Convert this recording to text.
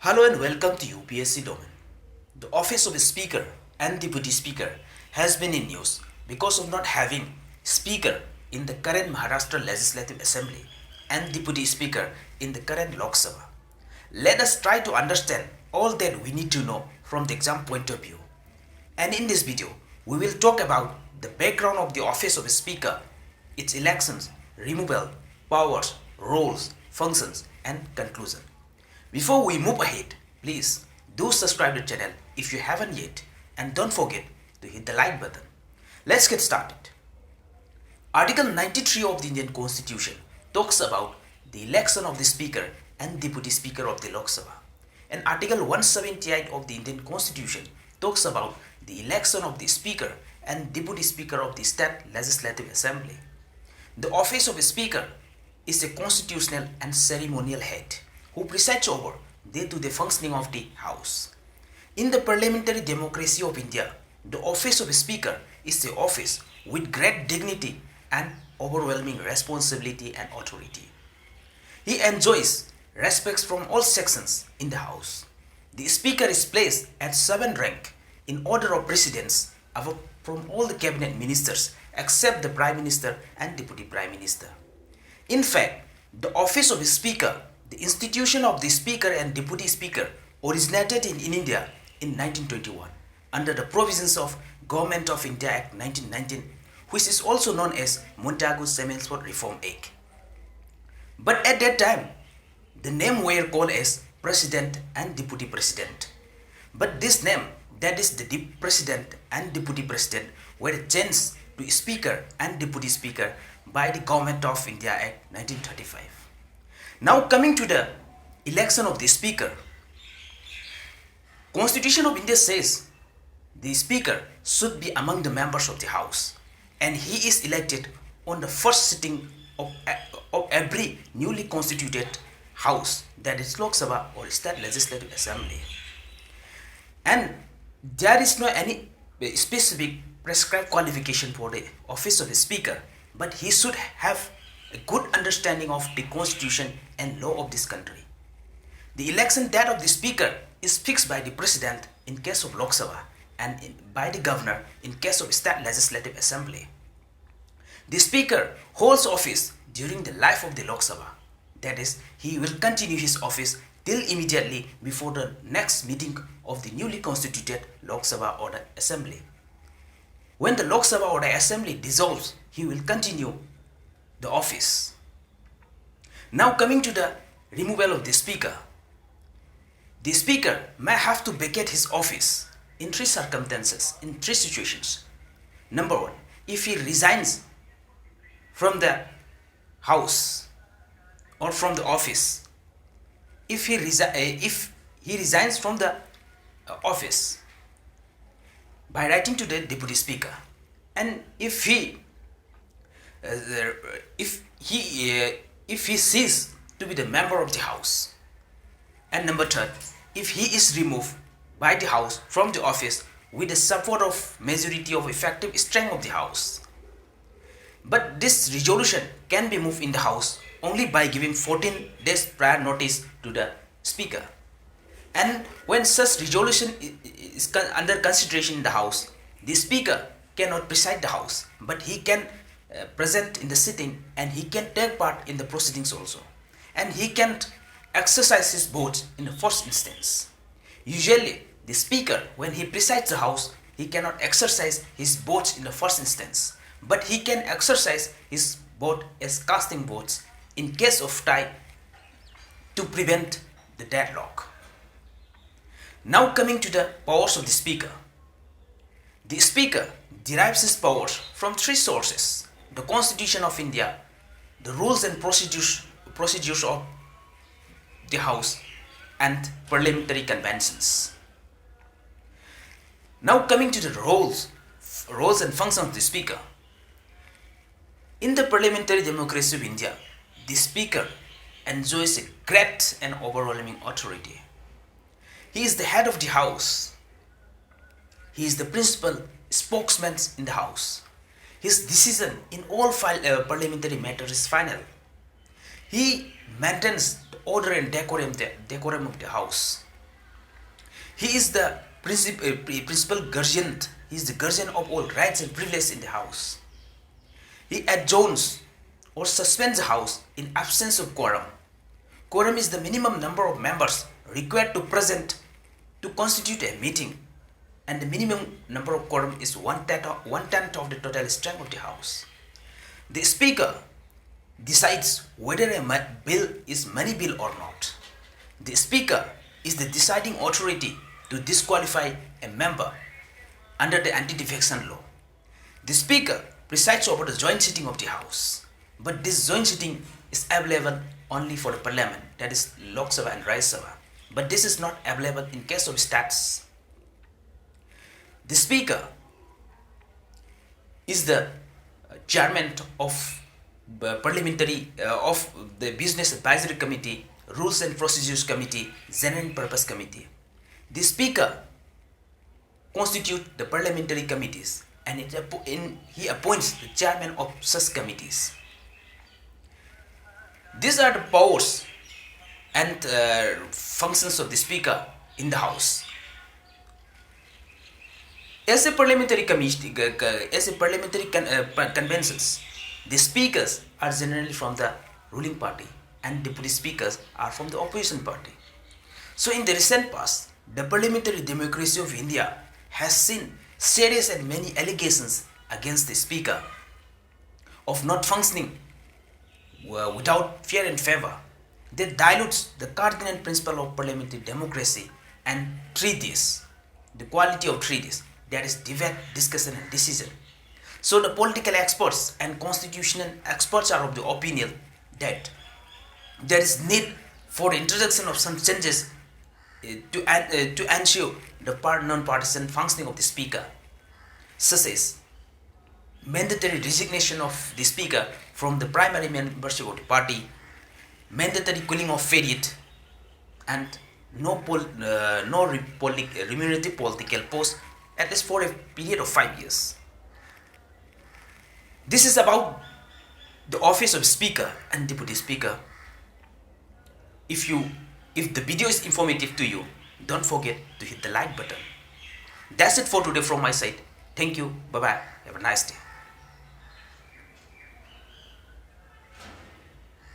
Hello and welcome to UPSC domain. The office of a speaker and deputy speaker has been in news because of not having speaker in the current Maharashtra Legislative Assembly and deputy speaker in the current Lok Sabha. Let us try to understand all that we need to know from the exam point of view. And in this video, we will talk about the background of the office of a speaker, its elections, removal, powers, roles, functions, and conclusion. Before we move ahead, please do subscribe to the channel if you haven't yet, and don't forget to hit the like button. Let's get started. Article 93 of the Indian Constitution talks about the election of the Speaker and Deputy Speaker of the Lok Sabha. And Article 178 of the Indian Constitution talks about the election of the Speaker and Deputy Speaker of the State Legislative Assembly. The office of a Speaker is a constitutional and ceremonial head who presides over day-to-day functioning of the House. In the parliamentary democracy of India, the office of a Speaker is the office with great dignity and overwhelming responsibility and authority. He enjoys respect from all sections in the House. The Speaker is placed at 7th rank in order of precedence from all the cabinet ministers except the Prime Minister and Deputy Prime Minister. In fact, the office of a Speaker, the institution of the Speaker and Deputy Speaker, originated in India in 1921 under the provisions of Government of India Act 1919, which is also known as Montagu-Chelmsford Reform Act. But at that time, the name were called as President and Deputy President. But this name, that is the President and Deputy President, were changed to Speaker and Deputy Speaker by the Government of India Act 1935. Now coming to the election of the Speaker, Constitution of India says the Speaker should be among the members of the House, and he is elected on the first sitting of every newly constituted House, that is Lok Sabha or State Legislative Assembly. And there is no any specific prescribed qualification for the office of the Speaker, but he should have a good understanding of the Constitution and law of this country. The election date of the Speaker is fixed by the President in case of Lok Sabha and by the Governor in case of State Legislative Assembly. The Speaker holds office during the life of the Lok Sabha. That is, he will continue his office till immediately before the next meeting of the newly constituted Lok Sabha or the Assembly. When the Lok Sabha or the Assembly dissolves, he will continue the office. Now coming to the removal of the Speaker. The Speaker may have to vacate his office in three circumstances, in three situations. Number one, if he resigns from the House or from the office. If he resigns from the office by writing to the Deputy Speaker, and if he ceases to be the member of the House, and number third, if he is removed by the House from the office with the support of majority of effective strength of the House. But this resolution can be moved in the House only by giving 14 days prior notice to the Speaker. And when such resolution is under consideration in the House, the Speaker cannot preside the House, but he can present in the sitting and he can take part in the proceedings also. And he can exercise his votes in the first instance. Usually, the Speaker, when he presides the House, he cannot exercise his votes in the first instance, but he can exercise his vote as casting votes in case of tie to prevent the deadlock. Now coming to the powers of the Speaker. The Speaker derives his powers from three sources: the Constitution of India, the rules and procedures of the House, and parliamentary conventions. Now coming to the roles and functions of the Speaker. In the parliamentary democracy of India, the Speaker enjoys a great and overwhelming authority. He is the head of the House. He is the principal spokesman in the House. His decision in all parliamentary matters is final. He maintains the order and decorum of the House. He is the principal guardian. He is the guardian of all rights and privileges in the house. He adjourns or suspends the house in absence of quorum. Quorum is the minimum number of members required to present to constitute a meeting, and the minimum number of quorum is one-tenth of the total strength of the house. The speaker decides whether a bill is money bill or not. The speaker is the deciding authority to disqualify a member under the anti-defection law. The speaker presides over the joint sitting of the house, but this joint sitting is available only for the parliament, that is Lok Sabha and Rajya Sabha, but this is not available in case of stats. The speaker is the chairman of parliamentary of the Business Advisory Committee, Rules and Procedures Committee, General Purpose Committee. The speaker constitutes the parliamentary committees, and he appoints the chairman of such committees. These are the powers and functions of the speaker in the house. As a parliamentary conventions, the speakers are generally from the ruling party and deputy speakers are from the opposition party. So in the recent past, the parliamentary democracy of India has seen serious and many allegations against the speaker of not functioning without fear and favor. They dilutes the cardinal principle of parliamentary democracy and treaties, the quality of treaties, that is debate, discussion and decision. So the political experts and constitutional experts are of the opinion that there is need for introduction of some changes to ensure the non-partisan functioning of the speaker, such as mandatory resignation of the speaker from the primary membership of the party, mandatory cooling off period, and no remunerative political post at least for a period of 5 years. This is about the office of speaker and deputy speaker. If the video is informative to you, don't forget to hit the like button. That's it for today from my side. Thank you. Bye bye. Have a nice day.